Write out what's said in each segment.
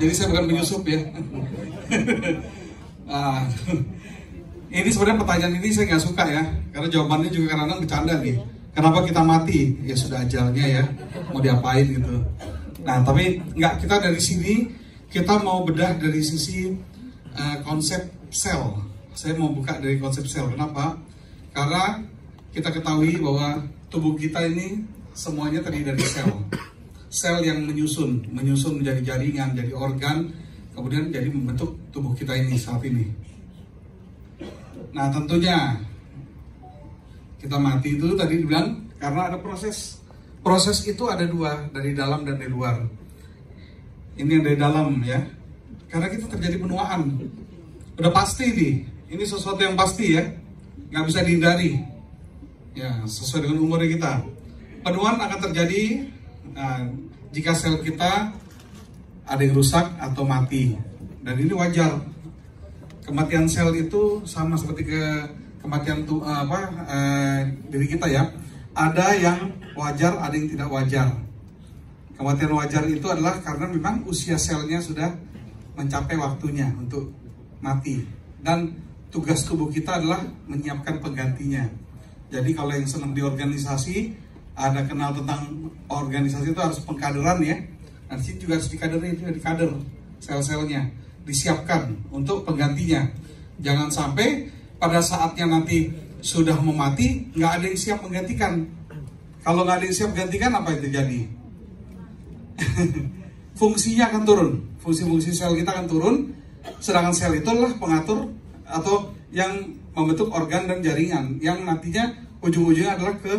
Jadi saya bukan penyusup ya. Ah, ini sebenarnya pertanyaan ini saya nggak suka ya, karena jawabannya juga kadang-kadang bercanda nih. Kenapa kita mati? Ya sudah ajalnya ya, mau diapain gitu. Nah tapi nggak, kita dari sini kita mau bedah dari sisi konsep sel. Saya mau buka dari konsep sel. Kenapa? Karena kita ketahui bahwa tubuh kita ini semuanya terdiri dari sel. Sel yang menyusun menjadi jaringan, jadi organ, kemudian jadi membentuk tubuh kita ini saat ini. Nah tentunya kita mati itu tadi dibilang karena ada proses. Proses itu ada dua, dari dalam dan dari luar. Ini yang dari dalam ya, karena kita terjadi penuaan. Udah pasti nih, ini sesuatu yang pasti ya, nggak bisa dihindari. Ya sesuai dengan umurnya kita. Penuaan akan terjadi jika sel kita ada yang rusak atau mati, dan ini wajar. Kematian sel itu sama seperti kematian diri kita ya. Ada yang wajar, ada yang tidak wajar. Kematian wajar itu adalah karena memang usia selnya sudah mencapai waktunya untuk mati, dan tugas tubuh kita adalah menyiapkan penggantinya. Jadi kalau yang senang di organisasi, ada kenal tentang organisasi itu harus pengkaderan ya. Nah, di sini juga harus dikader sel-selnya, disiapkan untuk penggantinya. Jangan sampai pada saatnya nanti sudah mau mati, nggak ada yang siap menggantikan. Kalau nggak ada yang siap menggantikan, apa yang terjadi? Fungsinya akan turun, fungsi-fungsi sel kita akan turun. Sedangkan sel itu adalah pengatur atau yang membentuk organ dan jaringan, yang nantinya ujung-ujungnya adalah ke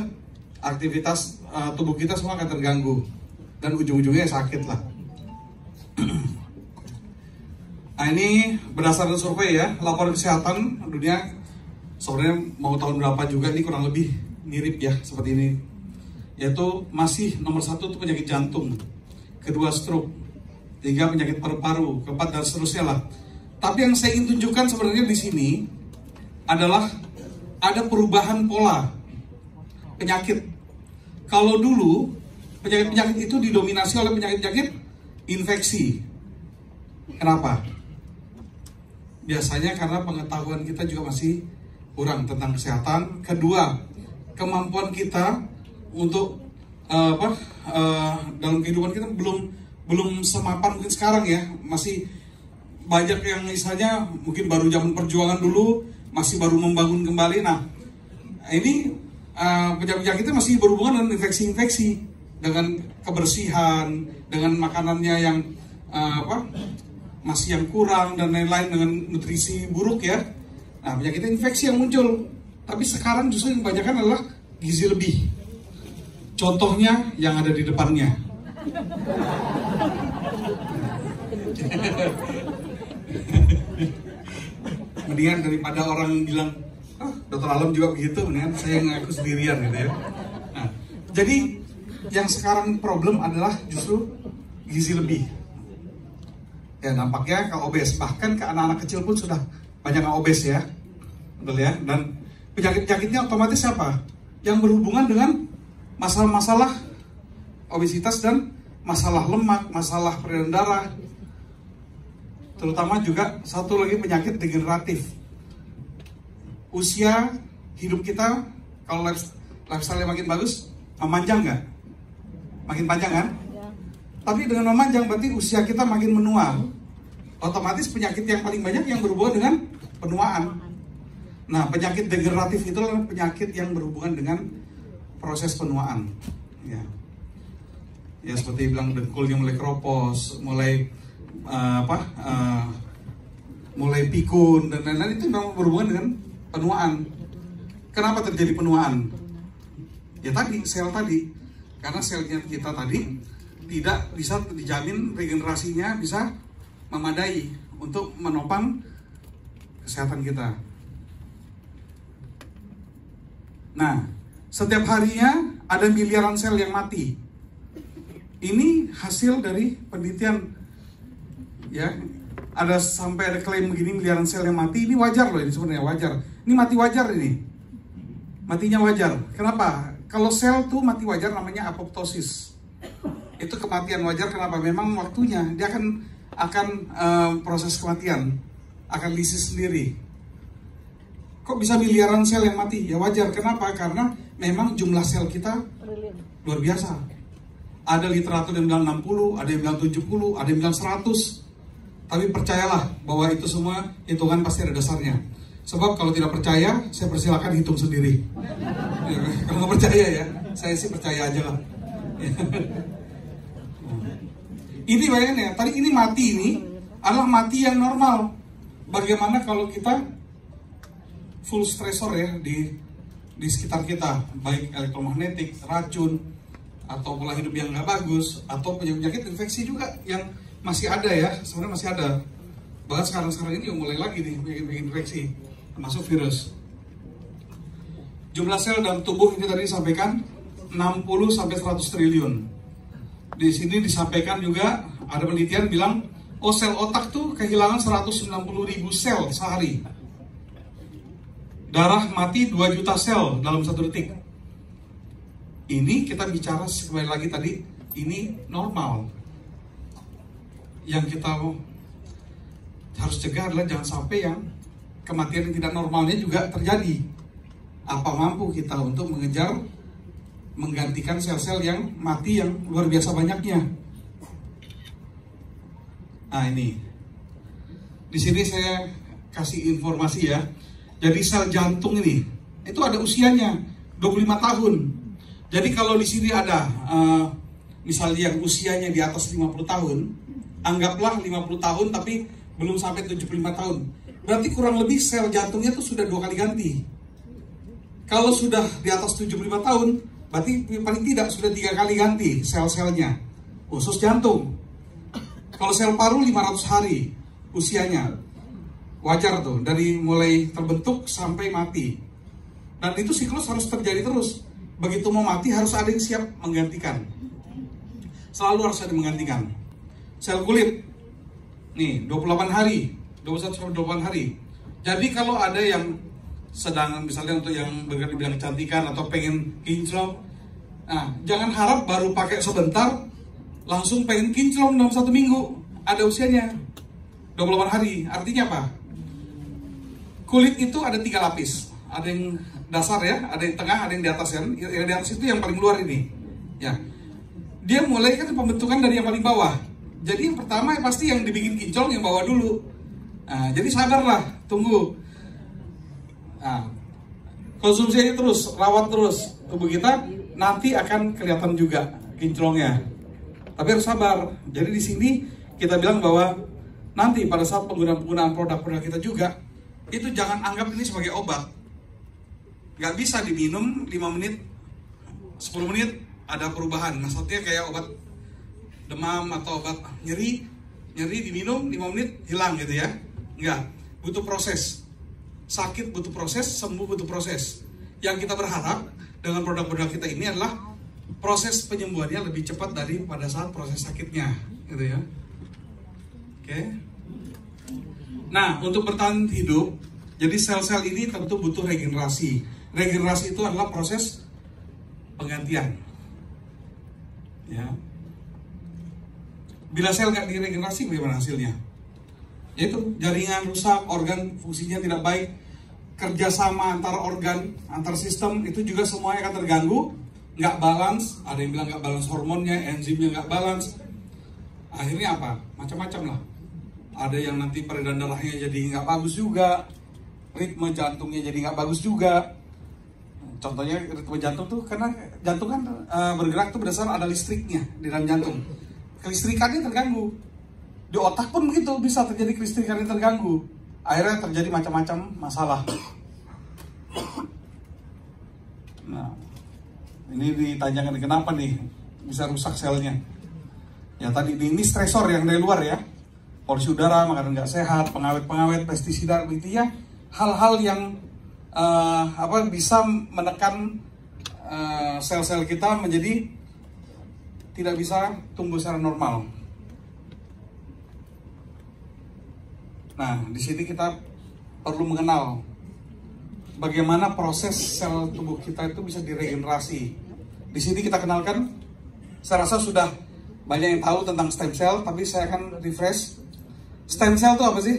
aktivitas tubuh kita semua akan terganggu, dan ujung-ujungnya sakit lah. Nah ini berdasarkan survei ya, laporan kesehatan dunia sebenarnya mau tahun berapa juga, ini kurang lebih mirip ya seperti ini, yaitu masih nomor 1 itu penyakit jantung, kedua stroke, 3 penyakit paru-paru, keempat dan seterusnya lah. Tapi yang saya ingin tunjukkan sebenarnya di sini adalah ada perubahan pola penyakit. Kalau dulu penyakit-penyakit itu didominasi oleh penyakit-penyakit infeksi. Kenapa? Biasanya karena pengetahuan kita juga masih kurang tentang kesehatan. Kedua, kemampuan kita untuk dalam kehidupan kita belum semapan mungkin sekarang ya. Masih banyak yang misalnya mungkin baru zaman perjuangan dulu, masih baru membangun kembali. Nah, ini penyakit-penyakitnya masih berhubungan dengan infeksi-infeksi, dengan kebersihan, dengan makanannya yang masih yang kurang dan lain-lain, dengan nutrisi buruk ya. Nah, penyakit infeksi yang muncul. Tapi sekarang justru yang kebanyakan adalah gizi lebih. Contohnya yang ada di depannya. Mendingan daripada orang bilang, Dokter Alam juga begitu, mendingan saya ngaku sendirian gitu ya. Nah, jadi yang sekarang problem adalah justru gizi lebih. Ya nampaknya ke obes, bahkan ke anak-anak kecil pun sudah banyak yang obes ya, betul ya. Dan penyakit-penyakitnya otomatis siapa? Yang berhubungan dengan masalah-masalah obesitas dan masalah lemak, masalah peredaran darah. Terutama juga satu lagi penyakit degeneratif. Usia hidup kita kalau lifestyle makin bagus, memanjang nggak? Makin panjang kan? Ya. Tapi dengan memanjang berarti usia kita makin menua. Otomatis penyakit yang paling banyak yang berhubungan dengan penuaan. Nah, penyakit degeneratif itu adalah penyakit yang berhubungan dengan proses penuaan. Ya seperti bilang dengkulnya mulai keropos, mulai mulai pikun dan lain-lain, itu memang berhubungan dengan penuaan. Kenapa terjadi penuaan? Ya tadi, sel tadi. Karena selnya kita tadi tidak bisa dijamin regenerasinya bisa memadai untuk menopang kesehatan kita. Nah, setiap harinya ada miliaran sel yang mati. Ini hasil dari penelitian. Ya, sampai ada klaim begini miliaran sel yang mati. Ini wajar loh, ini sebenarnya wajar. Ini mati wajar ini. Matinya wajar. Kenapa? Kalau sel tuh mati wajar namanya apoptosis. Itu kematian wajar. Kenapa? Memang waktunya. Dia akan akan proses kematian, akan lisis sendiri. Kok bisa miliaran sel yang mati? Ya wajar, kenapa? Karena memang jumlah sel kita luar biasa. Ada literatur yang bilang 60, ada yang bilang 70, ada yang bilang 100. Tapi percayalah bahwa itu semua hitungan pasti ada dasarnya. Sebab kalau tidak percaya, saya persilakan hitung sendiri. Ya, kalau nggak percaya ya, saya sih percaya aja lah. Ini bayangin ya, tadi ini mati ini adalah mati yang normal. Bagaimana kalau kita full stressor ya di sekitar kita, baik elektromagnetik, racun, atau pola hidup yang nggak bagus, atau penyakit infeksi juga yang masih ada ya, sebenarnya masih ada. Bahkan sekarang ini mulai lagi nih penyakit infeksi, termasuk virus. Jumlah sel dalam tubuh ini tadi disampaikan 60 sampai 100 triliun. Di sini disampaikan juga ada penelitian bilang, oh sel otak tuh kehilangan 190.000 sel sehari. Darah mati 2 juta sel dalam 1 detik. Ini kita bicara sekali lagi tadi, ini normal. Yang kita harus cegah adalah jangan sampai yang kematian yang tidak normalnya juga terjadi. Apa mampu kita untuk mengejar menggantikan sel-sel yang mati yang luar biasa banyaknya? Nah ini, di sini saya kasih informasi ya. Jadi sel jantung ini itu ada usianya 25 tahun. Jadi kalau di sini ada misalnya yang usianya di atas 50 tahun, anggaplah 50 tahun tapi belum sampai 75 tahun. Berarti kurang lebih sel jantungnya itu sudah 2 kali ganti. Kalau sudah di atas 75 tahun, berarti paling tidak sudah 3 kali ganti sel-selnya, khusus jantung. Kalau sel paru 500 hari usianya, wajar tuh, dari mulai terbentuk sampai mati. Dan itu siklus harus terjadi terus. Begitu mau mati harus ada yang siap menggantikan. Selalu harus ada yang menggantikan. Sel kulit, nih 28 hari, 21-28 hari. Jadi kalau ada yang sedang misalnya untuk yang bergerak di bidang kecantikan atau pengen kinclong, nah jangan harap baru pakai sebentar langsung pengen kinclong dalam 1 minggu. Ada usianya 28 hari. Artinya apa? Kulit itu ada 3 lapis. Ada yang dasar ya, ada yang tengah, ada yang di atas kan. Yang di atas itu yang paling luar ini. Ya. Dia mulai kan pembentukan dari yang paling bawah. Jadi yang pertama pasti yang dibikin kinclong yang bawah dulu. Nah, jadi sadarlah, tunggu. Nah, konsumsi aja terus, rawat terus tubuh kita, nanti akan kelihatan juga kinclongnya. Tapi harus sabar. Jadi di sini kita bilang bahwa nanti pada saat penggunaan produk-produk kita juga, itu jangan anggap ini sebagai obat. Gak bisa diminum 5 menit, 10 menit ada perubahan. Maksudnya kayak obat demam atau obat nyeri diminum 5 menit hilang gitu ya. Enggak, butuh proses. Sakit butuh proses, sembuh butuh proses. Yang kita berharap dengan produk-produk kita ini adalah proses penyembuhannya lebih cepat dari pada saat proses sakitnya, gitu ya. Oke. Nah, untuk bertahan hidup, jadi sel-sel ini tentu butuh regenerasi. Regenerasi itu adalah proses penggantian. Ya. Bila sel nggak diregenerasi, bagaimana hasilnya? Yaitu jaringan rusak, organ fungsinya tidak baik, kerjasama antara organ, antar sistem itu juga semuanya akan terganggu, nggak balance. Ada yang bilang nggak balance hormonnya, enzimnya nggak balance. Akhirnya apa? Macam-macam lah. Ada yang nanti peredaran darahnya jadi nggak bagus juga, ritme jantungnya jadi nggak bagus juga. Contohnya ritme jantung tuh karena jantung kan bergerak tuh berdasarkan ada listriknya di dalam jantung. Kelistrikannya terganggu. Di otak pun begitu, bisa terjadi kelistrikan yang terganggu. Akhirnya terjadi macam-macam masalah. Nah, ini ditanyakan kenapa nih bisa rusak selnya. Ya tadi ini stresor yang dari luar ya. Polusi udara, makanan nggak sehat, pengawet-pengawet, pestisida, intinya hal-hal yang bisa menekan sel-sel kita menjadi tidak bisa tumbuh secara normal. Nah, di sini kita perlu mengenal bagaimana proses sel tubuh kita itu bisa diregenerasi. Di sini kita kenalkan, saya rasa sudah banyak yang tahu tentang stem cell, tapi saya akan refresh. Stem cell itu apa sih?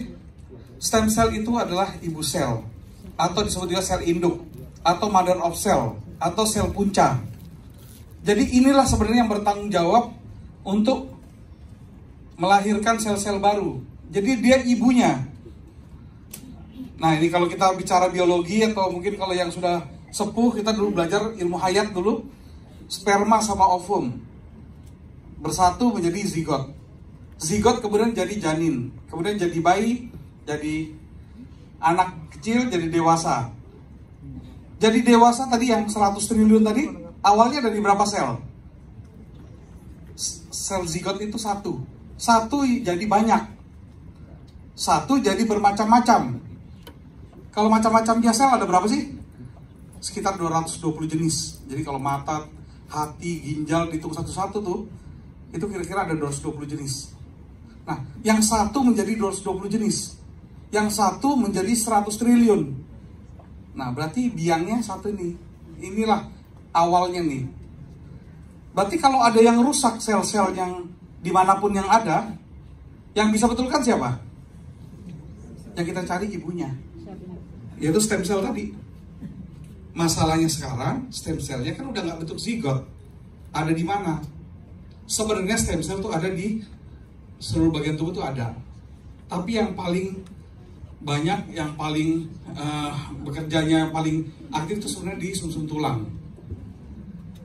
Stem cell itu adalah ibu sel, atau disebut juga sel induk, atau mother of cell, atau sel punca. Jadi inilah sebenarnya yang bertanggung jawab untuk melahirkan sel-sel baru. Jadi dia ibunya. Nah ini kalau kita bicara biologi, atau mungkin kalau yang sudah sepuh, kita dulu belajar ilmu hayat dulu, sperma sama ovum bersatu menjadi zigot. Zigot kemudian jadi janin, kemudian jadi bayi, jadi anak kecil, jadi dewasa. Jadi dewasa tadi yang 100 triliun tadi, awalnya dari berapa sel? Sel zigot itu satu. Satu jadi banyak. Satu jadi bermacam-macam. Kalau macam-macamnya sel ada berapa sih? Sekitar 220 jenis. Jadi kalau mata, hati, ginjal dihitung satu-satu tuh, itu kira-kira ada 220 jenis. Nah, yang satu menjadi 220 jenis. Yang satu menjadi 100 triliun. Nah, berarti biangnya satu ini. Inilah awalnya nih. Berarti kalau ada yang rusak sel-sel yang dimanapun yang ada, yang bisa betulkan siapa? Yang kita cari ibunya. Yaitu stem cell tadi. Masalahnya sekarang, stem cellnya kan udah nggak bentuk zigot. Ada di mana? Sebenarnya stem cell tuh ada di seluruh bagian tubuh tuh ada. Tapi yang paling banyak, yang paling bekerjanya paling aktif itu sebenarnya di sumsum tulang.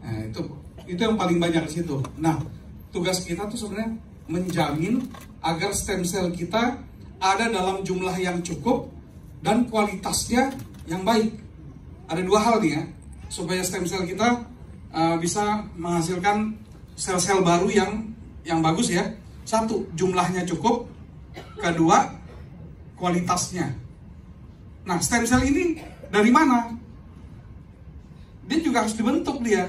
Nah, itu yang paling banyak di situ. Nah, tugas kita tuh sebenarnya menjamin agar stem cell kita ada dalam jumlah yang cukup dan kualitasnya yang baik. Ada dua hal nih ya, supaya stem cell kita bisa menghasilkan sel-sel baru yang bagus ya. Satu, jumlahnya cukup. Kedua, kualitasnya. Nah, stem cell ini dari mana? Dia juga harus dibentuk dia.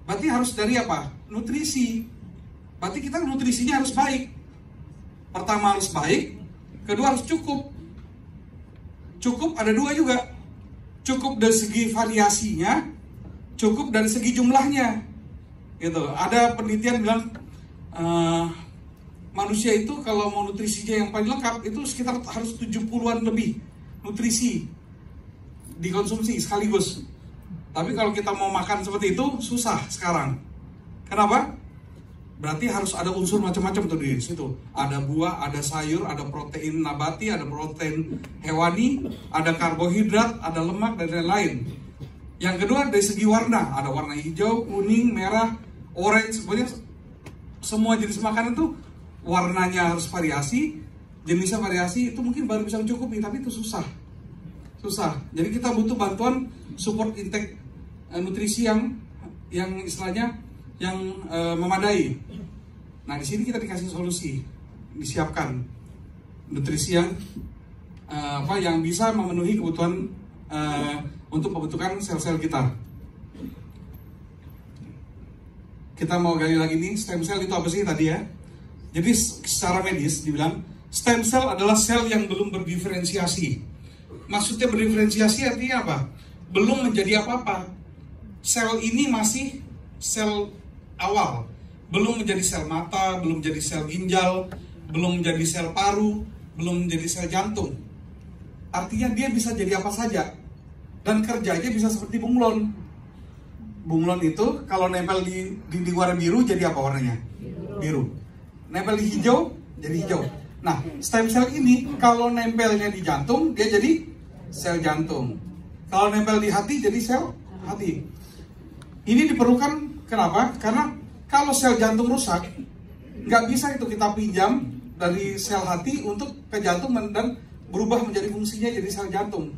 Berarti harus dari apa? Nutrisi. Berarti kita nutrisinya harus baik. Pertama harus baik, kedua harus cukup. Cukup ada dua juga. Cukup dari segi variasinya, cukup dari segi jumlahnya. Gitu. Ada penelitian bilang manusia itu kalau mau nutrisinya yang paling lengkap itu sekitar harus 70-an lebih nutrisi dikonsumsi sekaligus. Tapi kalau kita mau makan seperti itu susah sekarang. Kenapa? Berarti harus ada unsur macam-macam tuh di situ. Ada buah, ada sayur, ada protein nabati, ada protein hewani, ada karbohidrat, ada lemak dan lain-lain. Yang kedua dari segi warna, ada warna hijau, kuning, merah, orange, semuanya. Semua jenis makanan itu warnanya harus variasi, jenisnya variasi, itu mungkin baru bisa mencukupi, tapi itu susah. Jadi kita butuh bantuan support intake nutrisi yang istilahnya yang memadai. Nah, di sini kita dikasih solusi, disiapkan nutrisi yang yang bisa memenuhi kebutuhan untuk pembentukan sel-sel kita. Kita mau gali lagi nih, stem cell itu apa sih tadi ya? Jadi secara medis dibilang stem cell adalah sel yang belum berdiferensiasi. Maksudnya berdiferensiasi artinya apa? Belum menjadi apa-apa. Sel ini masih sel awal. Belum menjadi sel mata, belum menjadi sel ginjal, belum menjadi sel paru, belum menjadi sel jantung. Artinya dia bisa jadi apa saja. Dan kerjanya bisa seperti bunglon. Bunglon itu kalau nempel di dinding warna biru jadi apa warnanya? Biru. Nempel di hijau jadi hijau. Nah, stem cell ini kalau nempelnya di jantung dia jadi sel jantung. Kalau nempel di hati jadi sel hati. Ini diperlukan kenapa? Karena kalau sel jantung rusak, nggak bisa itu kita pinjam dari sel hati untuk ke jantung dan berubah menjadi fungsinya jadi sel jantung.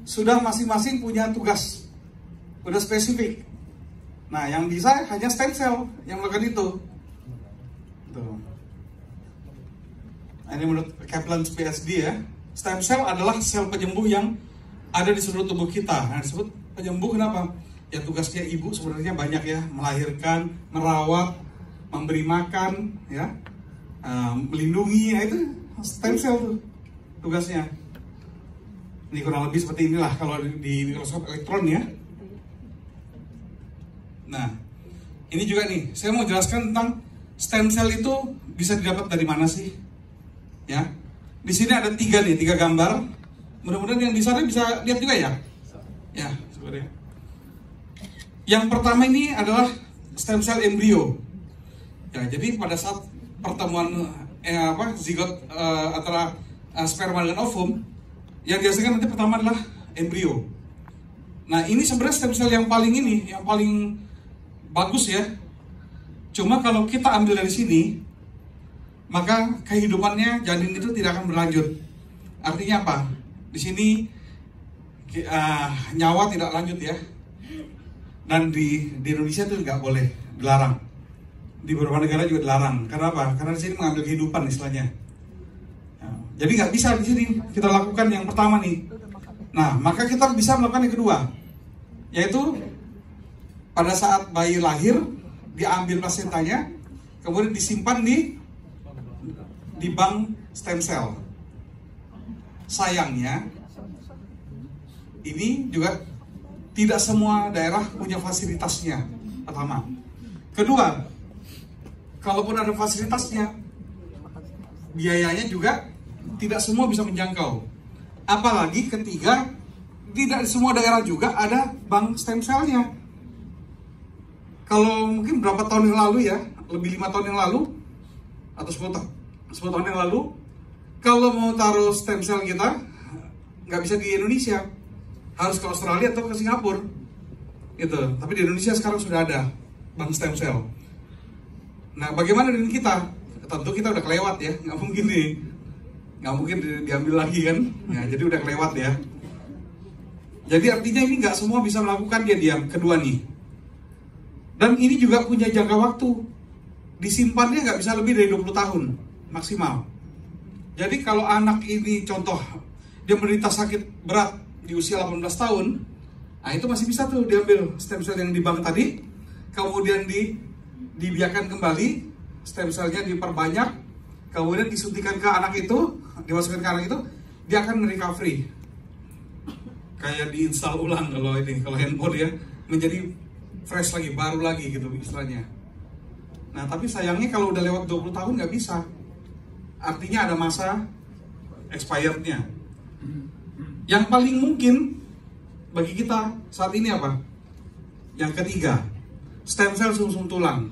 Sudah masing-masing punya tugas, udah spesifik. Nah, yang bisa hanya stem cell yang melakukan itu. Tuh. Ini menurut Kaplan's PhD ya, stem cell adalah sel penyembuh yang ada di seluruh tubuh kita. Nah, disebut penyembuh kenapa? Ya tugasnya ibu sebenarnya banyak ya, melahirkan, merawat, memberi makan, ya, melindungi, ya itu stem cell tuh tugasnya. Ini kurang lebih seperti inilah kalau di mikroskop elektron ya. Nah, ini juga nih, saya mau jelaskan tentang stem cell itu bisa didapat dari mana sih? Ya, di sini ada tiga gambar. Mudah-mudahan yang di sana bisa lihat juga ya. Ya, sebenarnya. Yang pertama ini adalah stem cell embrio. Ya, jadi pada saat pertemuan zigot antara sperma dengan ovum, yang dihasilkan nanti pertama adalah embrio. Nah, ini sebenarnya stem cell yang paling bagus ya. Cuma kalau kita ambil dari sini, maka kehidupannya janin itu tidak akan berlanjut. Artinya apa? Di sini nyawa tidak lanjut ya. Dan di Indonesia itu nggak boleh, dilarang. Di beberapa negara juga dilarang. Karena apa? Karena di sini mengambil kehidupan istilahnya. Jadi nggak bisa di sini kita lakukan yang pertama nih. Nah, maka kita bisa melakukan yang kedua, yaitu pada saat bayi lahir diambil plasentanya, kemudian disimpan di bank stem cell. Sayangnya, ini juga tidak semua daerah punya fasilitasnya. Pertama, kedua, kalaupun ada fasilitasnya, biayanya juga tidak semua bisa menjangkau. Apalagi ketiga, tidak di semua daerah juga ada bank stem cell-nya. Kalau mungkin berapa tahun yang lalu ya, lebih 5 tahun yang lalu, atau 10 tahun yang lalu, kalau mau taruh stem cell kita, nggak bisa di Indonesia, harus ke Australia atau ke Singapura, gitu. Tapi di Indonesia sekarang sudah ada bank stem cell. Nah, bagaimana dengan kita? Tentu kita udah kelewat ya, nggak mungkin diambil lagi kan? Ya, jadi udah kelewat ya. Jadi artinya ini nggak semua bisa melakukan dia diam. Kedua nih. Dan ini juga punya jangka waktu. Disimpannya nggak bisa lebih dari 20 tahun maksimal. Jadi kalau anak ini contoh, dia menderita sakit berat di usia 18 tahun, nah itu masih bisa tuh diambil stem cell yang di bank tadi, kemudian dibiarkan kembali, stem cellnya diperbanyak, kemudian disuntikan ke anak itu, dimasukkan ke anak itu, dia akan recovery. Kayak diinstal ulang kalau handphone ya, menjadi fresh lagi, baru lagi gitu istilahnya. Nah, tapi sayangnya kalau udah lewat 20 tahun nggak bisa. Artinya ada masa expirednya. Yang paling mungkin bagi kita saat ini apa? Yang ketiga, stem cell sumsum tulang.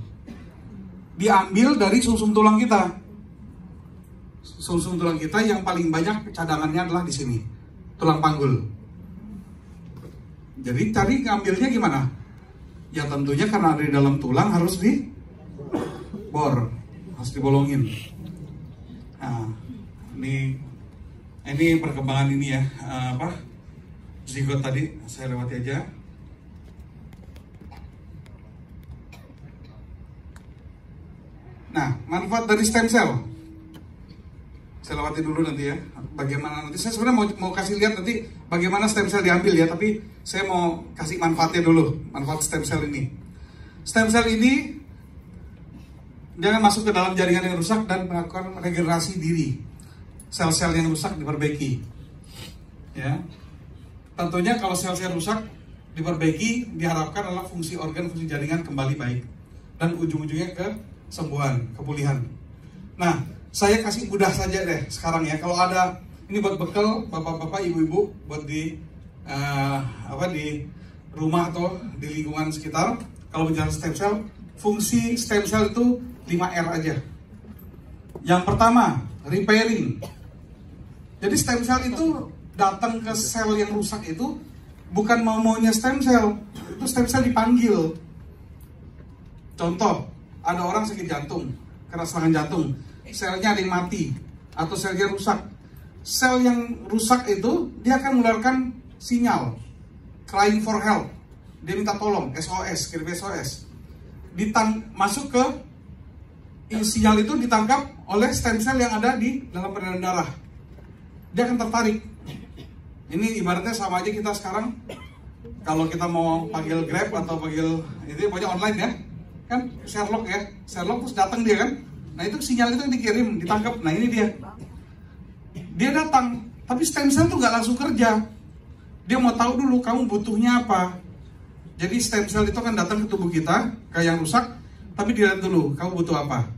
Diambil dari sumsum tulang kita. Sumsum tulang kita yang paling banyak cadangannya adalah di sini, tulang panggul. Jadi tadi ngambilnya gimana? Ya tentunya karena ada di dalam tulang harus dibor, harus dibolongin. Nah, ini perkembangan ini ya, zigot tadi saya lewati aja. Nah, manfaat dari stem cell saya lewati dulu nanti ya. Bagaimana nanti saya sebenarnya mau kasih lihat nanti bagaimana stem cell diambil ya, tapi saya mau kasih manfaatnya dulu, manfaat stem cell ini. Stem cell ini jangan masuk ke dalam jaringan yang rusak dan melakukan regenerasi diri. Sel-sel yang rusak diperbaiki. Ya. Tentunya kalau sel-sel rusak diperbaiki, diharapkan adalah fungsi organ, fungsi jaringan kembali baik dan ujung-ujungnya kesembuhan, kepulihan. Nah, saya kasih mudah saja deh sekarang ya. Kalau ada ini buat bekal bapak-bapak, ibu-ibu buat di rumah atau di lingkungan sekitar. Kalau bicara stem cell, fungsi stem cell itu 5R aja. Yang pertama, repairing. Jadi stem cell itu datang ke sel yang rusak itu bukan mau-maunya stem cell. Itu stem cell dipanggil. Contoh, ada orang sakit jantung, kena serangan jantung, selnya ada yang mati atau selnya rusak. Sel yang rusak itu dia akan mengeluarkan sinyal crying for help. Dia minta tolong, SOS, kirim SOS. Masuk ke sinyal itu ditangkap oleh stem cell yang ada di dalam peredaran darah. Dia akan tertarik. Ini ibaratnya sama aja kita sekarang kalau kita mau panggil Grab atau panggil itu pokoknya online ya. Kan Sherlock ya. Sherlock terus datang dia kan. Nah, itu sinyal itu yang dikirim, ditangkap. Nah, ini dia. Dia datang, tapi stem cell tuh nggak langsung kerja. Dia mau tahu dulu kamu butuhnya apa. Jadi stem cell itu akan datang ke tubuh kita kayak yang rusak, tapi dilihat dulu kamu butuh apa.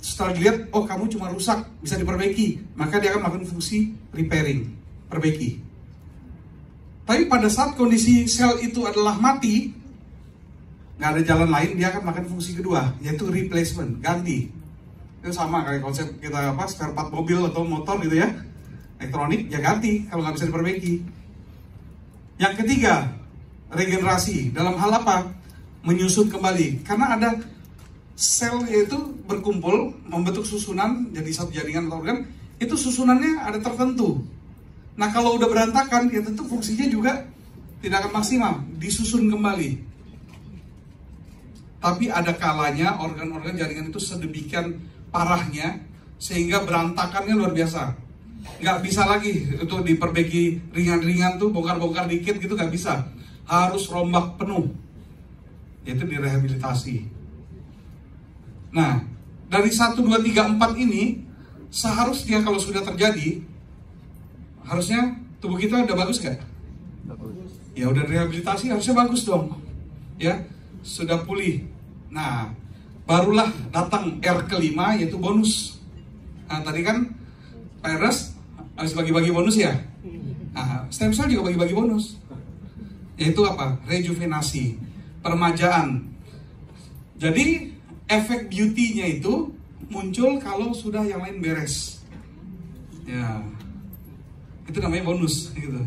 setelah dilihat, oh kamu cuma rusak, bisa diperbaiki, maka dia akan melakukan fungsi repairing, perbaiki. Tapi pada saat kondisi sel itu adalah mati, nggak ada jalan lain, dia akan melakukan fungsi kedua, yaitu replacement, ganti. Itu sama kayak konsep kita spare part mobil atau motor gitu ya, elektronik, ya ganti kalau nggak bisa diperbaiki. Yang ketiga, regenerasi. Dalam hal apa? Menyusun kembali. Karena ada sel itu berkumpul, membentuk susunan, jadi satu jaringan atau organ, itu susunannya ada tertentu. Nah kalau udah berantakan, ya tentu fungsinya juga tidak akan maksimal, disusun kembali. Tapi ada kalanya organ-organ jaringan itu sedemikian parahnya, sehingga berantakannya luar biasa. Nggak bisa lagi itu diperbaiki ringan-ringan tuh, bongkar-bongkar dikit gitu, nggak bisa. Harus rombak penuh, yaitu direhabilitasi. Nah, dari 1, 2, 3, 4 ini, seharusnya kalau sudah terjadi, harusnya tubuh kita udah bagus gak? Bagus. Ya udah rehabilitasi, harusnya bagus dong. Ya, sudah pulih. Nah, barulah datang R kelima, yaitu bonus. Nah, tadi kan Pak Ernest harus bagi-bagi bonus ya? Nah, stem cell juga bagi-bagi bonus. Yaitu apa? Rejuvenasi, peremajaan. Jadi, efek beauty-nya itu muncul kalau sudah yang lain beres. Ya, itu namanya bonus gitu.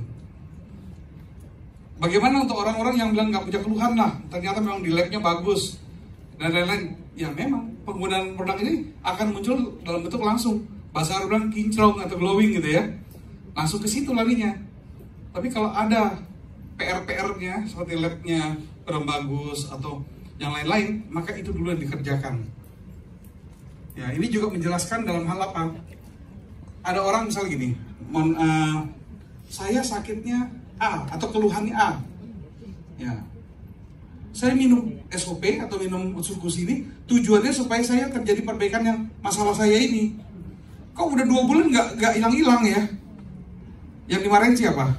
Bagaimana untuk orang-orang yang bilang nggak punya keluhan lah, ternyata memang di labnya bagus dan lain-lain. Ya memang penggunaan produk ini akan muncul dalam bentuk langsung, bahasa Arab bilang kinclong atau glowing gitu ya, langsung ke situ larinya. Tapi kalau ada PR-PR-nya seperti labnya kurang bagus atau yang lain-lain, maka itu dulu yang dikerjakan. Ya, ini juga menjelaskan dalam hal apa? Ada orang misal gini, saya sakitnya A atau keluhannya A. Ya, saya minum SOP atau minum Otsukus ini tujuannya supaya saya terjadi perbaikan yang masalah saya ini. Kok udah 2 bulan nggak hilang-hilang ya? Yang dimarahin siapa?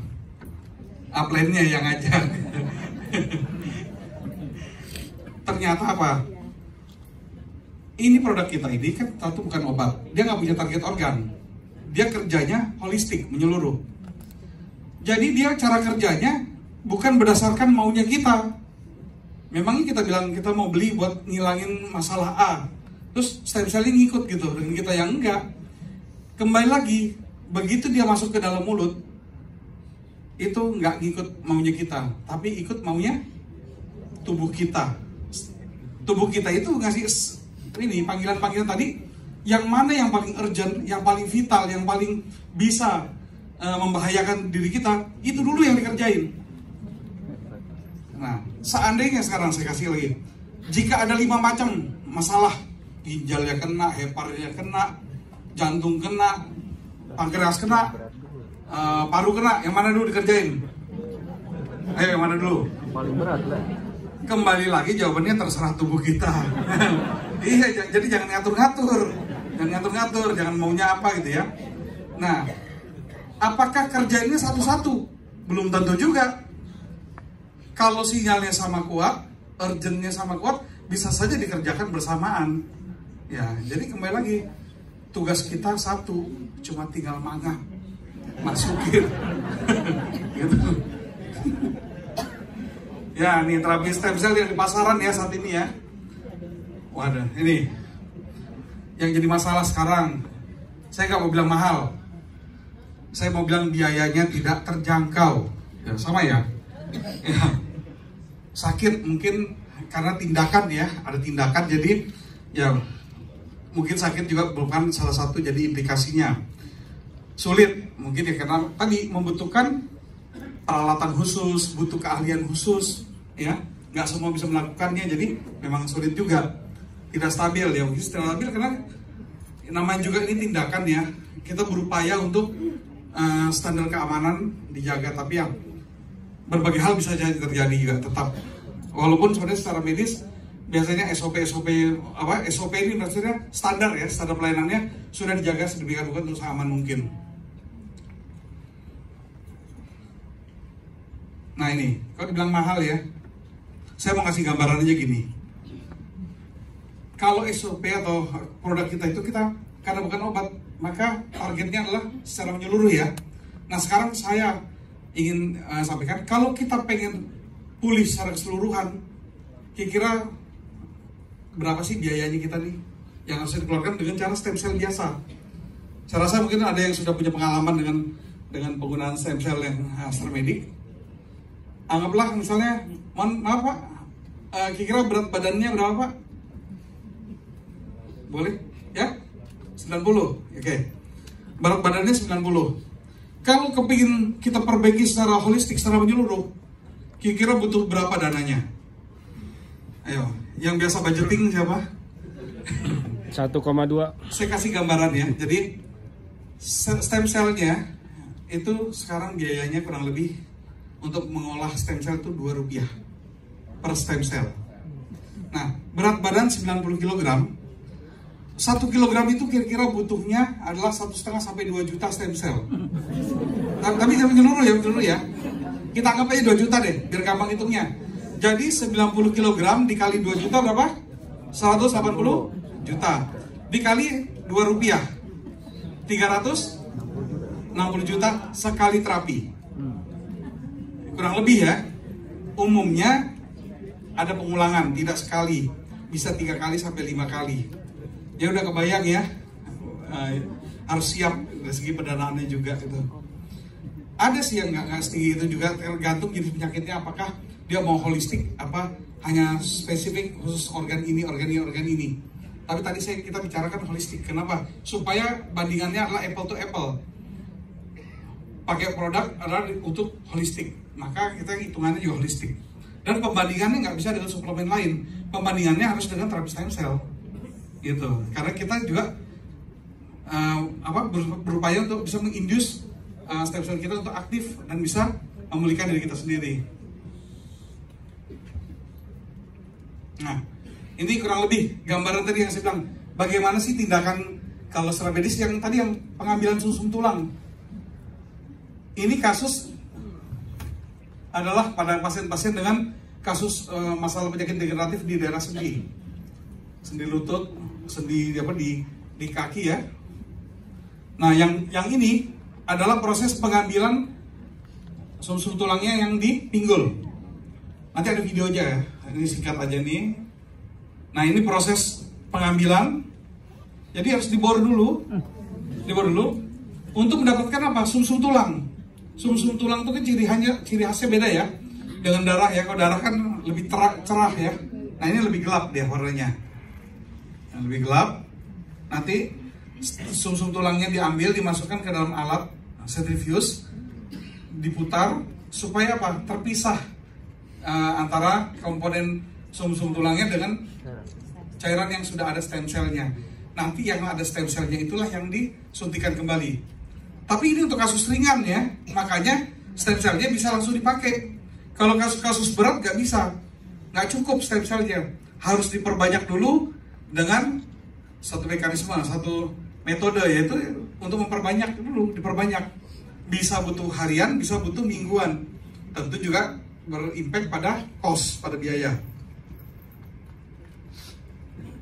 Upline-nya yang ngajar. Ternyata apa? Ini produk kita ini kan tentu bukan obat. Dia nggak punya target organ. Dia kerjanya holistik, menyeluruh. Jadi dia cara kerjanya bukan berdasarkan maunya kita. Memangnya kita bilang kita mau beli buat ngilangin masalah A, terus stem cell ngikut gitu, dan kita yang enggak. Kembali lagi, begitu dia masuk ke dalam mulut, itu nggak ngikut maunya kita, tapi ikut maunya tubuh kita. Tubuh kita itu ngasih ini panggilan-panggilan tadi, yang mana yang paling urgent, yang paling vital, yang paling bisa membahayakan diri kita, itu dulu yang dikerjain. Nah, seandainya sekarang saya kasih lagi, jika ada 5 macam masalah, ginjalnya kena, heparnya kena, jantung kena, pankreas kena, paru kena, yang mana dulu dikerjain? Ayo, yang mana dulu? Paling berat lah. Kembali lagi jawabannya terserah tubuh kita. Iya, jadi jangan ngatur-ngatur, jangan maunya apa gitu ya. Nah, apakah kerjainnya satu-satu? Belum tentu juga. Kalau sinyalnya sama kuat, urgentnya sama kuat, bisa saja dikerjakan bersamaan. Ya, jadi kembali lagi, tugas kita satu, cuma tinggal mangap, masukin. Gitu. Ya, nih terapi stem cell yang di pasaran ya saat ini ya. Waduh, ini yang jadi masalah sekarang. Saya nggak mau bilang mahal, saya mau bilang biayanya tidak terjangkau. Ya, sama ya. Ya. Sakit mungkin karena tindakan ya, ada tindakan, jadi ya mungkin sakit juga bukan salah satu jadi implikasinya. Sulit mungkin ya karena tadi membutuhkan peralatan khusus, butuh keahlian khusus ya, nggak semua bisa melakukannya, jadi memang sulit juga, tidak stabil ya. Mungkin tidak stabil karena namanya juga ini tindakan ya, kita berupaya untuk standar keamanan dijaga, tapi yang berbagai hal bisa jadi terjadi juga tetap. Walaupun sebenarnya secara medis biasanya SOP ini maksudnya standar ya, standar pelayanannya sudah dijaga sedemikian rupa untuk seaman mungkin. Nah ini, kalau dibilang mahal ya, saya mau kasih gambaran aja gini. kalau SOP atau produk kita itu kita karena bukan obat, maka targetnya adalah secara menyeluruh ya. Nah sekarang saya ingin sampaikan, kalau kita pengen pulih secara keseluruhan, kira-kira berapa sih biayanya kita nih yang harus dikeluarkan dengan cara stem cell biasa? Saya rasa mungkin ada yang sudah punya pengalaman dengan penggunaan stem cell yang Astramedik. Anggaplah misalnya, maaf Pak, kira-kira berat badannya berapa Pak? Boleh? Ya? 90? Oke. Berat badannya 90. Kalau kepingin kita perbaiki secara holistik, secara menyeluruh, kira-kira butuh berapa dananya? Ayo, yang biasa budgeting siapa? 1,2. Saya kasih gambaran ya. Jadi stem cell-nya itu sekarang biayanya kurang lebih untuk mengolah stem cell itu Rp2 per stem cell. Nah, berat badan 90 kg. 1 kilogram itu kira-kira butuhnya adalah 1,5 sampai 2 juta stem cell. Tapi jangan menyeluruh ya. Kita anggap aja 2 juta deh, biar gampang hitungnya. Jadi 90 kg dikali 2 juta berapa? 180 juta. Dikali Rp2. 360 juta sekali terapi. Kurang lebih ya. Umumnya ada pengulangan, tidak sekali. Bisa 3 kali sampai 5 kali. Ya udah kebayang ya, harus siap dari segi pendanaannya juga itu. Ada sih yang nggak setinggi itu juga, tergantung jenis penyakitnya, apakah dia mau holistik, apa hanya spesifik khusus organ ini, organ ini. Tapi tadi kita bicarakan holistik. Kenapa? Supaya bandingannya adalah apple to apple. Pakai produk adalah untuk holistik, maka kita hitungannya juga holistik. Dan pembandingannya nggak bisa dengan suplemen lain. Pembandingannya harus dengan terapi stem cell. Gitu, karena kita juga berupaya untuk bisa menginduce stem cell kita untuk aktif dan bisa memulihkan diri kita sendiri. Nah, ini kurang lebih gambaran tadi yang saya bilang. Bagaimana sih tindakan kalau secara medis yang tadi yang pengambilan sumsum tulang? Ini kasus adalah pada pasien-pasien dengan kasus masalah penyakit degeneratif di daerah sendi lutut, sendi di kaki ya. Nah, yang ini adalah proses pengambilan sumsum tulangnya yang di pinggul. Nanti ada video aja ya. Ini singkat aja nih. Nah, ini proses pengambilan. Jadi harus dibor dulu. Untuk mendapatkan apa? Sumsum tulang. Sumsum tulang itu kan ciri khasnya beda ya dengan darah ya. Kalau darah kan lebih cerah ya. Nah, ini lebih gelap dia warnanya. Lebih gelap. Nanti sumsum tulangnya diambil, dimasukkan ke dalam alat centrifuge, diputar supaya apa? Terpisah antara komponen sumsum tulangnya dengan cairan yang sudah ada stem cell-nya. Nanti yang ada stem cell-nya itulah yang disuntikan kembali. Tapi ini untuk kasus ringan ya, makanya stem cell-nya bisa langsung dipakai. Kalau kasus berat nggak bisa, nggak cukup stem cell-nya, harus diperbanyak dulu dengan satu mekanisme, satu metode, yaitu untuk memperbanyak dulu, diperbanyak. Bisa butuh harian, bisa butuh mingguan. Tentu juga berimpact pada cost, pada biaya.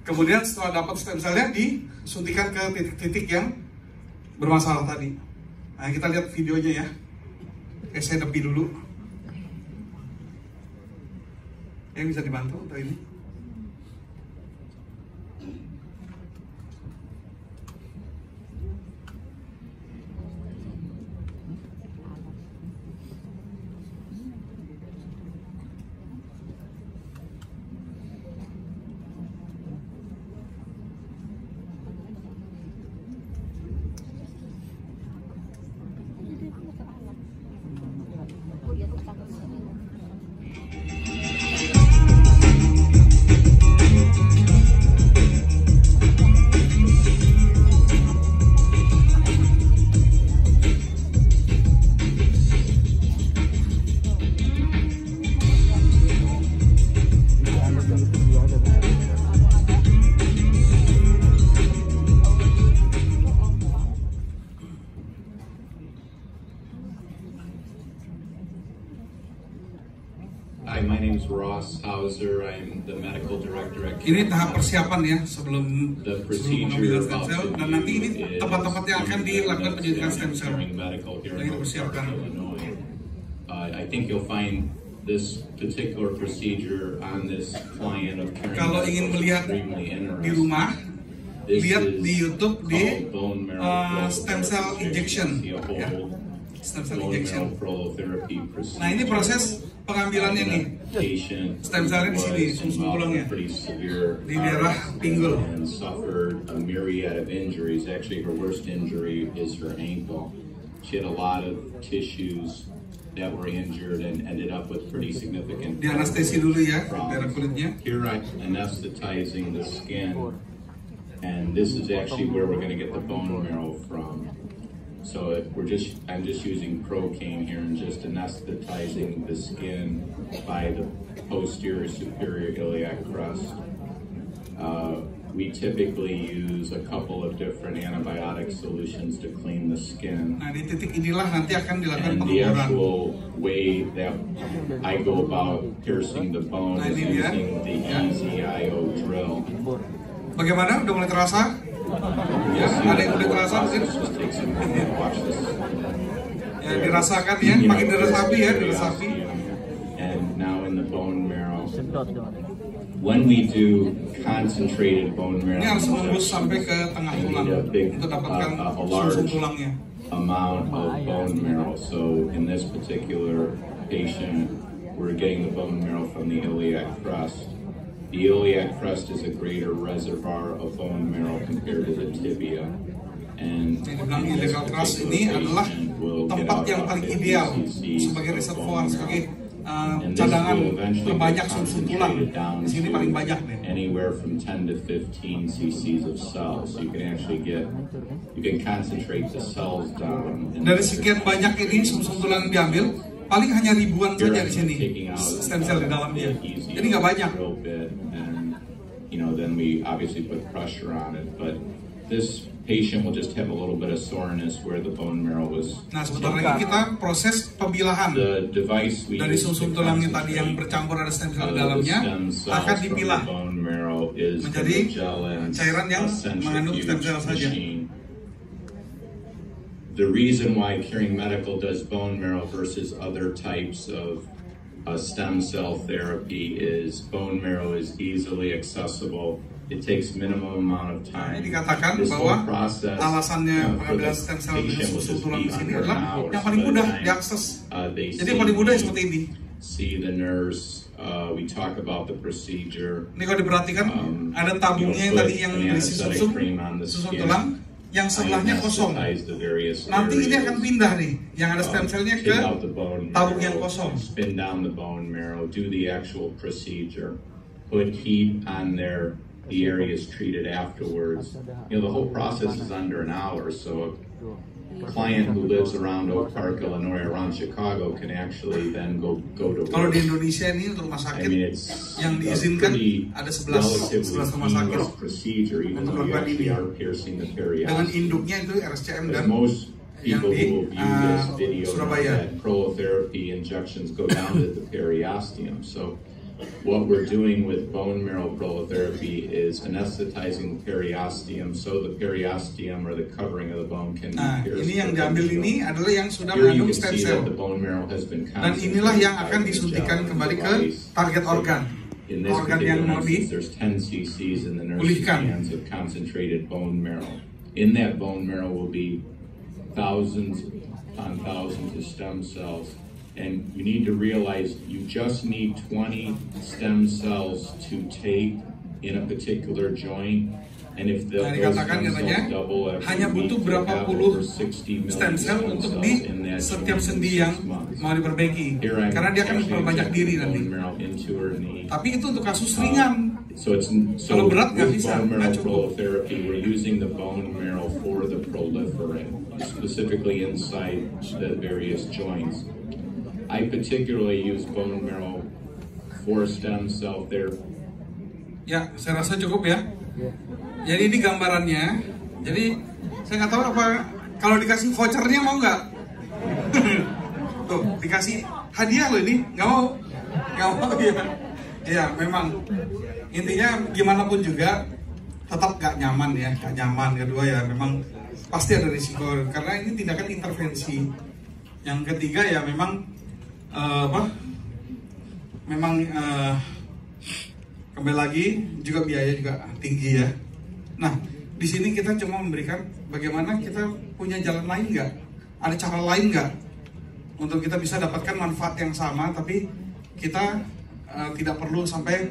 Kemudian setelah dapat stem cell-nya disuntikan ke titik-titik yang bermasalah tadi. Nah, kita lihat videonya ya. Oke, saya tepi dulu. Yang bisa dibantu untuk ini? My name is Ross Hauser. I'm the medical director at Ini tahap persiapan ya sebelum procedure pengambilan stem cell, dan nanti ini tempat-tempat yang akan dilakukan penyuntikan stem cell. Lagi dipersiapkan. I think you'll find this particular procedure on this client of Kalau ingin melihat di rumah, lihat di YouTube di stem cell injection, ya. Stem cell injection. Nah, ini proses pengambilannya nih. Stem cellnya di sini, sumsum tulangnya di daerah pinggul. Suffered a myriad of injuries. Actually, her worst injury is her ankle. She had a lot of tissues that were injured and ended up with pretty significant. Di anestesi dulu ya, daerah kulitnya. Here I'm anesthetizing the skin, and this is actually where we're going to get the bone marrow from. So I'm just using Procaine here and just anesthetizing the skin by the posterior superior iliac crust. We typically use a couple of different antibiotic solutions to clean the skin. Nah, di titik inilah nanti akan dilakukan And the pengukuran. actual way that I go about piercing the bone is using the EZ-IO drill. Bagaimana? Udah mulai terasa? Ya, ada yang udah terasa mungkin? Ya, dirasakan ya, makin diresapi ya, diresapi. And now in the bone marrow. When we do concentrated bone marrow, Ini harus menembus sampai ke tengah tulang untuk dapatkan sumsum tulangnya. Amount of bone marrow. So in this particular patient, we're getting the bone marrow from the iliac crust. The iliac crust is a greater reservoir of bone marrow compared to the tibia. And dibilang iliac crust ini adalah tempat yang paling ideal sebagai reservoir, sebagai cadangan terbanyak sumsum tulang. Di sini paling banyak nih. Anywhere from 10 to 15 cc's of cells. So you can concentrate the cells down. Dari sekian banyak ini sumsum tulang diambil, paling hanya ribuan saja di sini stem cell di dalamnya. Jadi nggak banyak. Then we obviously put pressure on it, but this patient will just have a little bit of soreness where the bone marrow was. Nah, sebentar lagi kita proses pembilahan dari sumsum tulangnya tadi yang bercampur ada stem cell di dalamnya akan dipilah menjadi cairan yang mengandung stem cell saja. The reason why Caring Medical does bone marrow versus other types of stem cell therapy is bone marrow is easily accessible. It takes minimum amount of time. Dikatakan bahwa alasannya pengambilan stem cell dari sumsum tulang di sini adalah yang paling mudah diakses. Jadi yang paling mudah seperti ini. See the nurse. We talk about the procedure. Ini kalau diperhatikan ada tabungnya yang tadi yang berisi sumsum tulang, yang sebelahnya kosong. Nanti ini akan pindah nih, yang ada stem cellnya ke tabung yang kosong. Spin down the bone marrow, do the actual procedure, put heat on there. The area is treated afterwards. The whole process is under an hour, so a client who lives around Oak Park, Illinois, around Chicago can actually then go to work. Kalau di Indonesia ini untuk rumah sakit yang diizinkan ada 11 rumah sakit untuk melakukan ini. Dengan induknya itu RSCM dan yang di Surabaya. Prolotherapy injections go down to the periosteum. So what we're doing with bone marrow prolotherapy is anesthetizing the periosteum, so the periosteum or the covering of the bone can be pierced. Ini yang diambil ini adalah yang sudah mengandung stem cell. Dan inilah yang akan disuntikan kembali ke target organ. Organ yang mau dipulihkan. Concentrated bone marrow. In that bone marrow will be thousands on thousands of stem cells. And you need to realize you just need 20 stem cells to take in a particular joint. And if those stem cells double hanya butuh berapa puluh stem cell untuk di setiap sendi yang mau diperbaiki, karena dia akan memperbanyak diri nanti. Tapi itu untuk kasus ringan. Kalau berat nggak bisa, nggak cukup. We're using the bone marrow for the proliferate, specifically inside the various joints. I particularly use bone marrow for stem cell therapy. Ya, saya rasa cukup ya. Jadi ini gambarannya. Jadi saya nggak tahu apa kalau dikasih vouchernya mau nggak? Tuh dikasih hadiah loh ini, nggak mau? Nggak mau ya. Ya memang intinya gimana pun juga tetap gak nyaman ya, gak nyaman. Kedua ya memang pasti ada risiko karena ini tindakan intervensi. Yang ketiga ya memang kembali lagi juga biaya juga tinggi ya. Nah di sini kita cuma memberikan bagaimana kita punya jalan lain nggak, ada cara lain nggak untuk kita bisa dapatkan manfaat yang sama tapi kita tidak perlu sampai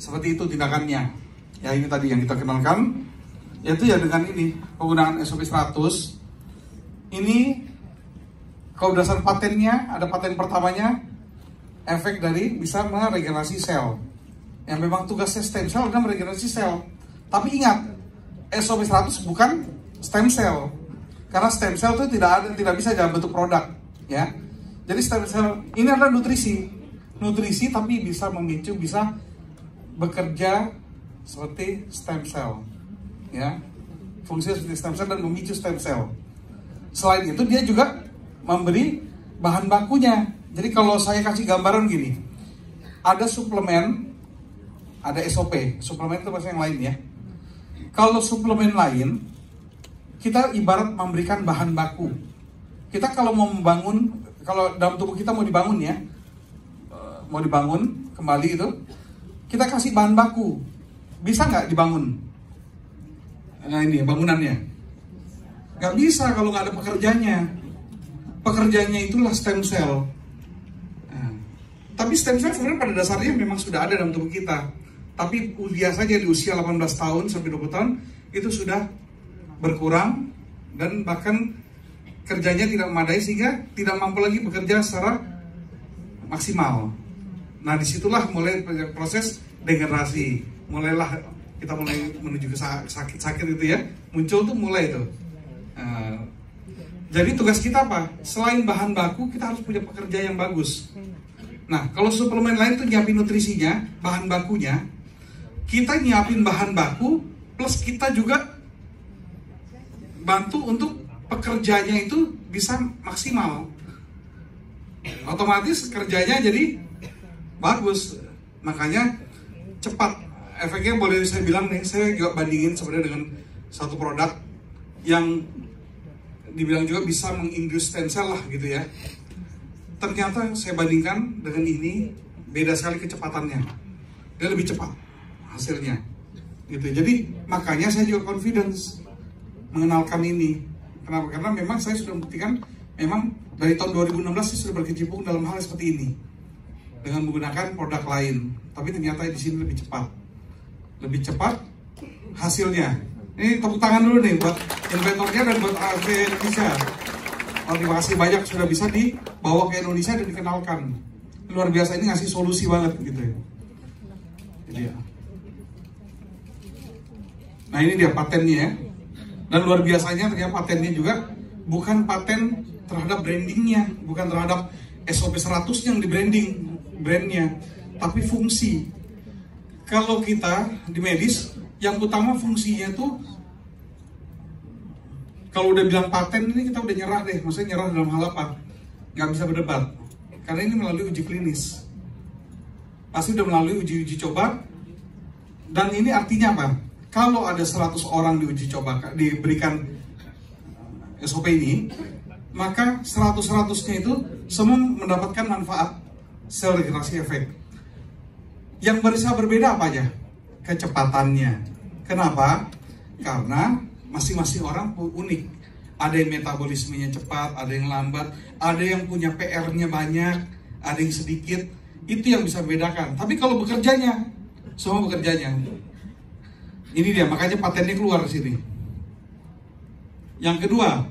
seperti itu tindakannya. Ya ini tadi yang kita kenalkan, yaitu ya dengan ini penggunaan SOP 100. Ini kalau berdasarkan patennya, ada paten pertamanya, efek dari bisa meregenerasi sel. Yang memang tugasnya stem cell adalah meregenerasi sel. Tapi ingat, SOP 100 bukan stem cell, karena stem cell itu tidak bisa dalam bentuk produk, ya. Jadi stem cell ini adalah nutrisi tapi bisa memicu, bisa bekerja seperti stem cell, ya, fungsi seperti stem cell dan memicu stem cell. Selain itu dia juga memberi bahan bakunya. Jadi kalau saya kasih gambaran gini, ada suplemen, ada SOP, suplemen itu bahasa yang lain ya. Kalau suplemen lain, kita ibarat memberikan bahan baku. Kita kalau mau membangun, kalau dalam tubuh kita mau dibangun ya, mau dibangun kembali itu, kita kasih bahan baku, bisa nggak dibangun? Nah ini bangunannya, nggak bisa kalau nggak ada pekerjanya. Pekerjanya itulah stem cell. Nah, tapi stem cell sebenarnya pada dasarnya memang sudah ada dalam tubuh kita. Tapi biasanya di usia 18 tahun sampai 20 tahun itu sudah berkurang dan bahkan kerjanya tidak memadai sehingga tidak mampu lagi bekerja secara maksimal. Nah disitulah mulai proses degenerasi, mulailah kita mulai menuju ke sakit itu ya, muncul tuh mulai itu. Jadi tugas kita apa? Selain bahan baku, kita harus punya pekerja yang bagus. Nah kalau suplemen lain tuh nyiapin nutrisinya, bahan bakunya, kita nyiapin bahan baku plus kita juga bantu untuk pekerjanya itu bisa maksimal. Otomatis kerjanya jadi bagus, makanya cepat. Efeknya boleh saya bilang nih, saya juga bandingin sebenarnya dengan satu produk yang dibilang juga bisa mengindus stem cell lah gitu ya. Ternyata saya bandingkan dengan ini, beda sekali kecepatannya. Dia lebih cepat hasilnya gitu. Jadi makanya saya juga confidence mengenalkan ini. Kenapa? Karena memang saya sudah membuktikan memang dari tahun 2016 saya sudah berkecimpung dalam hal seperti ini dengan menggunakan produk lain. Tapi ternyata di sini lebih cepat hasilnya. Ini tepuk tangan dulu nih buat inventornya dan buat AFC Indonesia. Terima kasih banyak sudah bisa dibawa ke Indonesia dan dikenalkan. Luar biasa, ini ngasih solusi banget gitu ya. Jadi ya. Nah ini dia patennya ya. Dan luar biasanya ternyata patennya juga bukan paten terhadap brandingnya, bukan terhadap SOP 100 yang di branding brandnya, tapi fungsi. Kalau kita di medis, yang utama fungsinya tuh, kalau udah bilang paten ini kita udah nyerah deh, maksudnya nyerah dalam hal apa? Nggak bisa berdebat, karena ini melalui uji klinis, pasti udah melalui uji coba, dan ini artinya apa? Kalau ada 100 orang diuji coba, diberikan SOP ini, maka 100-100-nya itu semua mendapatkan manfaat sel regenerasi efek. Yang bisa berbeda apa aja? Kecepatannya. Kenapa? Karena masing-masing orang unik. Ada yang metabolismenya cepat, ada yang lambat, ada yang punya PR-nya banyak, ada yang sedikit. Itu yang bisa membedakan. Tapi kalau bekerjanya, semua bekerjanya. Ini dia, makanya patennya keluar di sini. Yang kedua,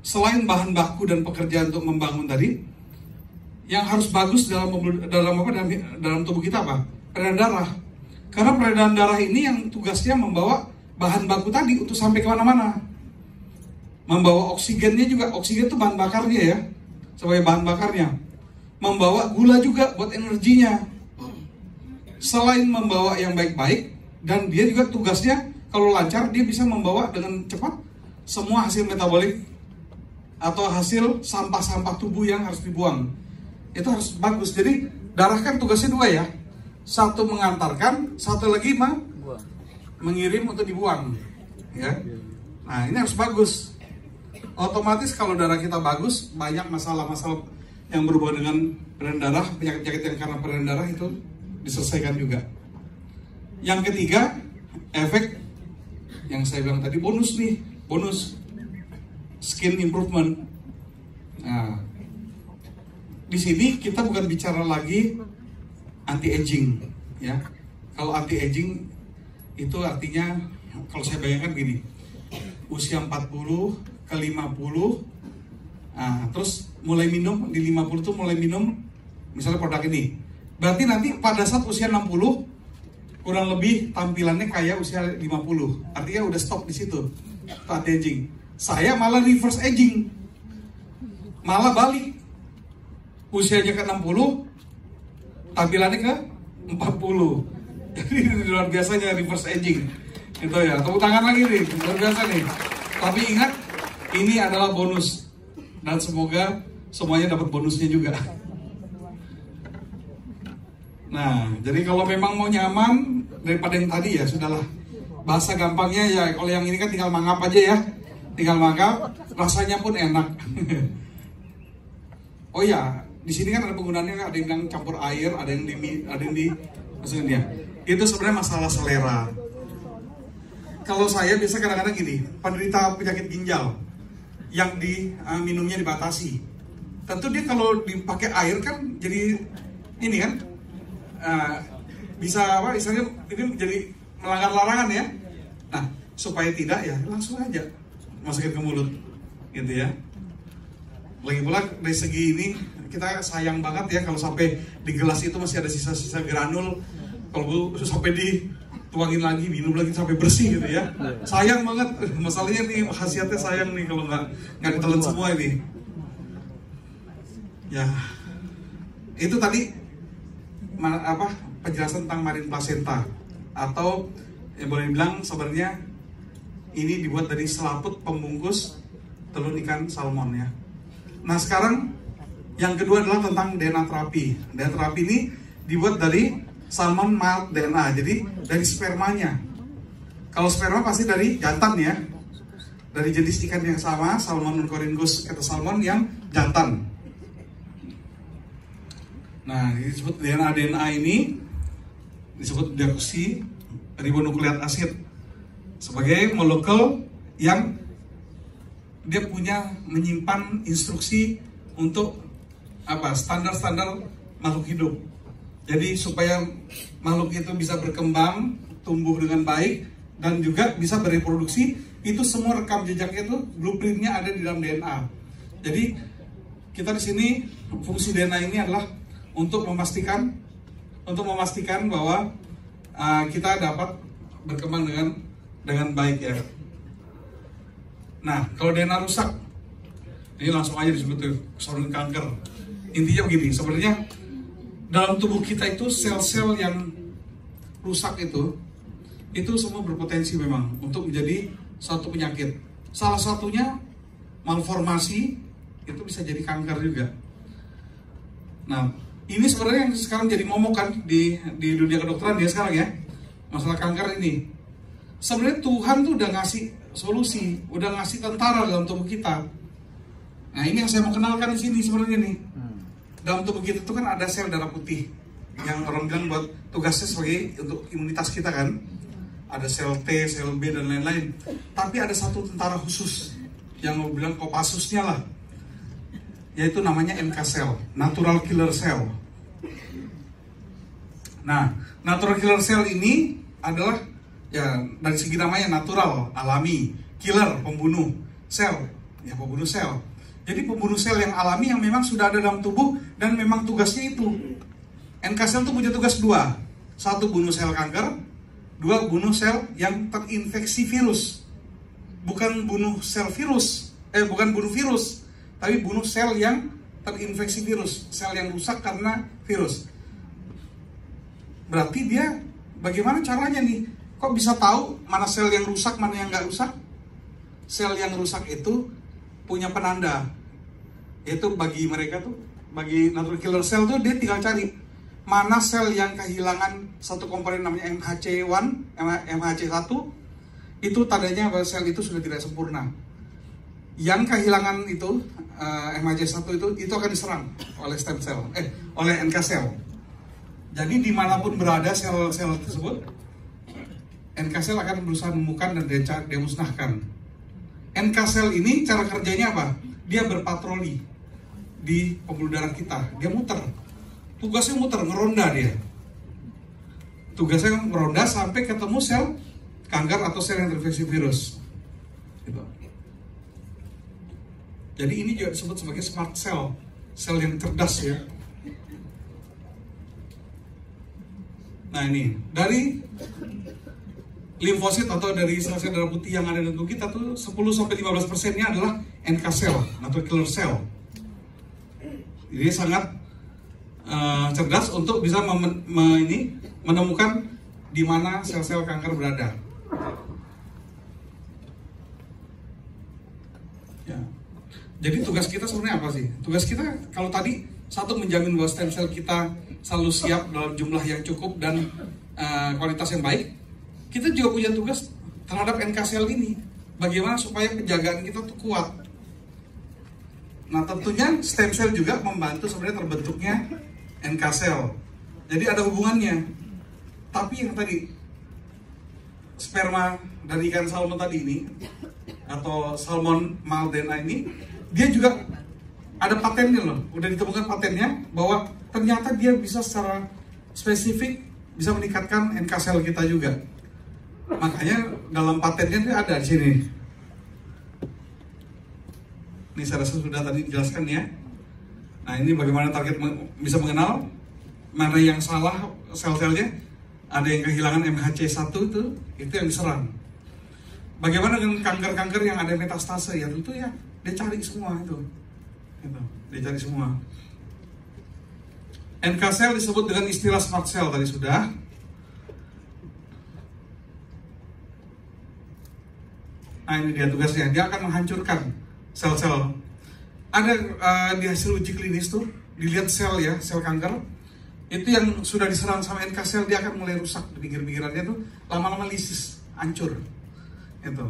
selain bahan baku dan pekerjaan untuk membangun tadi, yang harus bagus dalam tubuh kita apa? Peredaran darah. Karena peredaran darah ini yang tugasnya membawa bahan baku tadi untuk sampai kemana-mana. Membawa oksigennya juga, oksigen itu bahan bakarnya ya, sebagai bahan bakarnya. Membawa gula juga buat energinya. Selain membawa yang baik-baik, dan dia juga tugasnya kalau lancar dia bisa membawa dengan cepat semua hasil metabolik atau hasil sampah-sampah tubuh yang harus dibuang. Itu harus bagus. Jadi Darah kan tugasnya dua ya. Satu mengantarkan, satu lagi mengirim untuk dibuang. Ya. Nah, ini harus bagus. Otomatis kalau darah kita bagus, banyak masalah-masalah yang berhubungan dengan peredaran darah, penyakit-penyakit yang karena peredaran darah itu diselesaikan juga. Yang ketiga, efek yang saya bilang tadi, bonus nih, bonus skin improvement. Nah, di sini kita bukan bicara lagi anti-aging, ya. Kalau anti-aging itu artinya, kalau saya bayangkan gini, usia 40 ke 50, nah, terus mulai minum, di 50 tuh mulai minum, misalnya produk ini. Berarti nanti pada saat usia 60, kurang lebih tampilannya kayak usia 50. Artinya udah stop di situ, anti-aging. Saya malah reverse aging, malah balik. Usianya ke 60, tampilannya ke 40. Jadi luar biasanya reverse aging. Itu ya, tepuk tangan lagi nih, luar biasa nih. Tapi ingat, ini adalah bonus. Dan semoga semuanya dapat bonusnya juga. Nah, jadi kalau memang mau nyaman daripada yang tadi ya sudahlah. Bahasa gampangnya ya, kalau yang ini kan tinggal mangap aja ya. Tinggal mangap, rasanya pun enak. Oh ya, di sini kan ada penggunaannya, ada yang campur air, ada yang di maksudnya itu sebenarnya masalah selera. Kalau saya biasa kadang-kadang gini, penderita penyakit ginjal yang minumnya dibatasi. Tentu dia kalau dipakai air kan jadi ini kan bisa apa misalnya ini jadi melanggar larangan ya. Nah, supaya tidak ya langsung aja masukin ke mulut gitu ya. Lagi pula dari segi ini kita sayang banget ya kalau sampai di gelas itu masih ada sisa-sisa granul, kalau sampai dituangin lagi, minum lagi sampai bersih gitu ya. Sayang banget, masalahnya nih khasiatnya sayang nih kalau nggak ditelan semua ini. Ya, itu tadi penjelasan tentang marine placenta, atau yang boleh dibilang sebenarnya ini dibuat dari selaput pembungkus telur ikan salmon ya. Nah sekarang yang kedua adalah tentang DNA terapi. DNA terapi ini dibuat dari salmon mild DNA, jadi dari spermanya. Kalau sperma pasti dari jantan ya, dari jenis ikan yang sama, Salmon Coringus kata salmon yang jantan. Nah, disebut DNA ini disebut deoksiribonukleat acid sebagai molekul yang dia punya menyimpan instruksi untuk standar-standar makhluk hidup. Jadi supaya makhluk itu bisa berkembang, tumbuh dengan baik dan juga bisa bereproduksi, itu semua rekam jejaknya itu blueprintnya ada di dalam DNA. Jadi kita di sini fungsi DNA ini adalah untuk memastikan bahwa kita dapat berkembang dengan baik ya. Nah, kalau DNA rusak, ini langsung aja disebut saluran kanker. Intinya begini, sebenarnya dalam tubuh kita itu sel-sel yang rusak itu semua berpotensi memang untuk menjadi suatu penyakit. Salah satunya malformasi, itu bisa jadi kanker juga. Nah, ini sebenarnya yang sekarang jadi momok kan di dunia kedokteran dia sekarang ya, masalah kanker ini. Sebenarnya Tuhan tuh udah ngasih solusi, udah ngasih tentara dalam tubuh kita. Nah, ini yang saya mau kenalkan di sini sebenarnya nih. Dalam tubuh kita itu kan ada sel darah putih yang orang bilang buat tugasnya sebagai untuk imunitas kita kan. Ada sel T, sel B dan lain-lain. Tapi ada satu tentara khusus yang mau bilang Kopassusnya lah, yaitu namanya NK cell, natural killer cell. Nah, natural killer cell ini adalah ya dari segi namanya natural, alami, killer, pembunuh, sel, ya pembunuh sel. Jadi pembunuh sel yang alami yang memang sudah ada dalam tubuh dan memang tugasnya itu. NK cell itu punya tugas dua. Satu, bunuh sel kanker. Dua, bunuh sel yang terinfeksi virus. Bukan bunuh sel virus, bukan bunuh virus, tapi bunuh sel yang terinfeksi virus, sel yang rusak karena virus. Berarti dia bagaimana caranya nih? Kok bisa tahu mana sel yang rusak, mana yang nggak rusak? Sel yang rusak itu punya penanda. Itu bagi mereka tuh, bagi natural killer cell tuh dia tinggal cari mana sel yang kehilangan satu komponen namanya MHC1, MHC1, itu tandanya bahwa sel itu sudah tidak sempurna. Yang kehilangan itu MHC1 itu akan diserang oleh stem cell, oleh NK cell. Jadi dimanapun berada sel-sel tersebut, NK cell akan berusaha menemukan dan dia musnahkan. NK cell ini cara kerjanya apa? Dia berpatroli di pembuluh darah kita, dia muter. Tugasnya muter, ngeronda dia. Tugasnya ngeronda sampai ketemu sel kanker atau sel yang terinfeksi virus. Gitu. Jadi ini juga disebut sebagai smart cell, sel yang cerdas ya. Nah ini, dari limfosit atau dari sel-sel darah putih yang ada di tubuh kita tuh 10-15%-nya adalah NK cell atau killer cell. Jadi sangat cerdas untuk bisa menemukan di mana sel-sel kanker berada. Ya. Jadi tugas kita sebenarnya apa sih? Tugas kita kalau tadi satu menjamin bahwa stem cell kita selalu siap dalam jumlah yang cukup dan kualitas yang baik. Kita juga punya tugas terhadap NK cell ini. Bagaimana supaya penjagaan kita tuh kuat. Nah tentunya stem cell juga membantu sebenarnya terbentuknya NK cell. Jadi ada hubungannya. Tapi yang tadi sperma dari ikan salmon tadi ini atau salmon Maldena ini, dia juga ada patennya loh. Udah ditemukan patennya bahwa ternyata dia bisa secara spesifik bisa meningkatkan NK cell kita juga. Makanya dalam patennya ada di sini. Ini saya rasa sudah tadi dijelaskan ya. Nah ini bagaimana target bisa mengenal mana yang salah sel-selnya. Ada yang kehilangan MHC1 itu yang diserang. Bagaimana dengan kanker-kanker yang ada metastase ya tentu ya dia cari semua itu. Dia cari semua. NK cell disebut dengan istilah smart cell tadi sudah. Nah ini dia tugasnya, dia akan menghancurkan sel-sel. Ada di hasil uji klinis tuh, dilihat sel ya, sel kanker, itu yang sudah diserang sama NK cell, dia akan mulai rusak di pinggir-pinggirannya tuh, lama-lama lisis, hancur. Itu.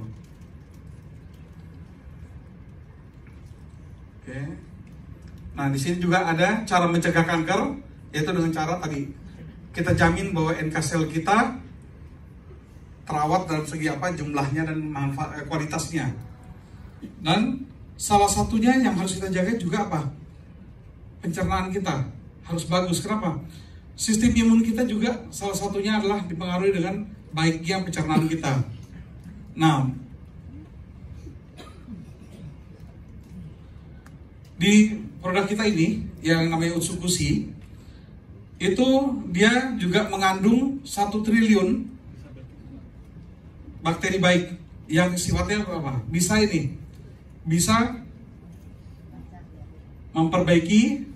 Oke. Nah di sini juga ada cara mencegah kanker, yaitu dengan cara tadi kita jamin bahwa NK cell kita terawat dalam segi apa jumlahnya dan manfaat kualitasnya. Dan salah satunya yang harus kita jaga juga apa? Pencernaan kita harus bagus. Kenapa? Sistem imun kita juga salah satunya adalah dipengaruhi dengan baiknya pencernaan kita. Nah, di produk kita ini yang namanya Utsukushi itu dia juga mengandung 1 triliun bakteri baik yang sifatnya apa? Bisa memperbaiki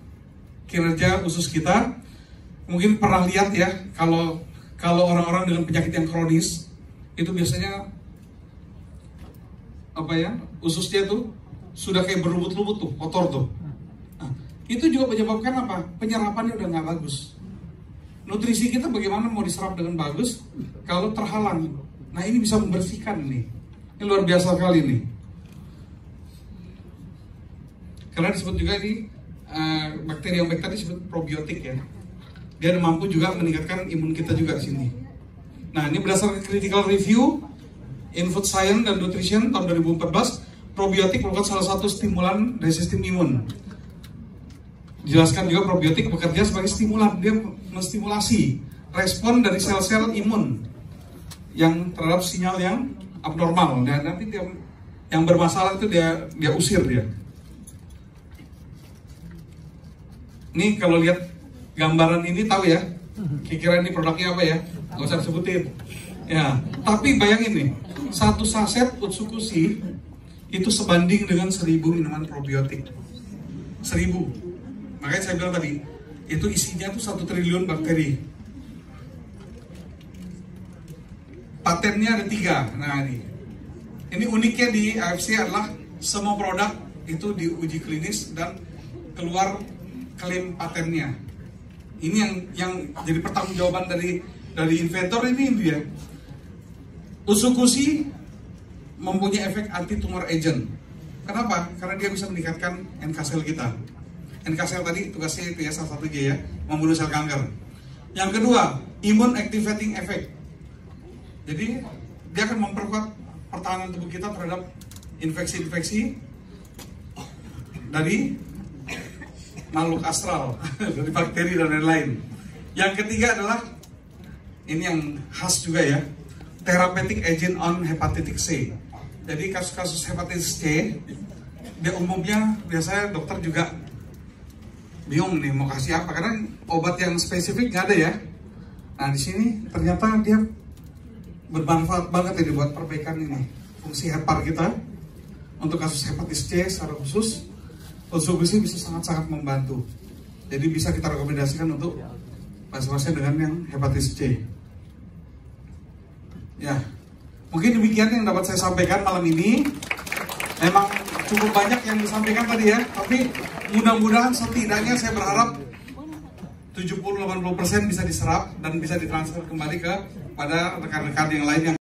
kinerja usus kita. Mungkin pernah lihat ya kalau orang-orang dengan penyakit yang kronis itu biasanya apa ya, ususnya tuh sudah kayak berlubut-lubut tuh, kotor tuh. Nah, itu juga menyebabkan apa? Penyerapannya udah nggak bagus. Nutrisi kita bagaimana mau diserap dengan bagus kalau terhalang? Nah ini bisa membersihkan nih. Ini luar biasa sekali nih. Karena disebut juga ini bakteri yang baik tadi disebut probiotik ya. Dia mampu juga meningkatkan imun kita juga di sini. Nah ini berdasarkan critical review in Food Science dan Nutrition tahun 2014, probiotik merupakan salah satu stimulan dari sistem imun. Dijelaskan juga probiotik bekerja sebagai stimulan, dia menstimulasi respon dari sel-sel imun yang terhadap sinyal yang abnormal, dan nanti dia yang bermasalah itu dia usir dia. Nih kalau lihat gambaran ini tahu ya, kira-kira ini produknya apa ya? Nggak usah sebutin. Ya, tapi bayangin nih, satu saset Utsukushi itu sebanding dengan 1000 minuman probiotik. 1000. Makanya saya bilang tadi, itu isinya tuh 1 triliun bakteri. Patennya ada 3. Nah ini uniknya di AFC adalah semua produk itu diuji klinis dan keluar klaim patennya. Ini yang jadi pertanggungjawaban dari inventor ini dia. Usukushi mempunyai efek anti tumor agent. Kenapa? Karena dia bisa meningkatkan NK sel kita. NK sel tadi tugasnya itu ya, salah satunya ya, membunuh sel kanker. Yang kedua, immune activating effect. Jadi dia akan memperkuat pertahanan tubuh kita terhadap infeksi-infeksi dari makhluk astral, dari bakteri dan lain-lain. Yang ketiga adalah ini yang khas juga ya, therapeutic agent on hepatitis C. Jadi kasus-kasus hepatitis C, dia umumnya biasanya dokter juga bingung nih mau kasih apa, karena obat yang spesifik nggak ada ya. Nah di sini ternyata dia bermanfaat banget ya buat perbaikan ini fungsi hepar kita. Untuk kasus hepatitis C secara khusus, Usukushi bisa sangat-sangat membantu. Jadi bisa kita rekomendasikan untuk pasien-pasien dengan yang hepatitis C. Ya, mungkin demikian yang dapat saya sampaikan malam ini. Memang cukup banyak yang disampaikan tadi ya, tapi mudah-mudahan setidaknya saya berharap 70-80% bisa diserap dan bisa ditransfer kembali pada rekan-rekan yang lain yang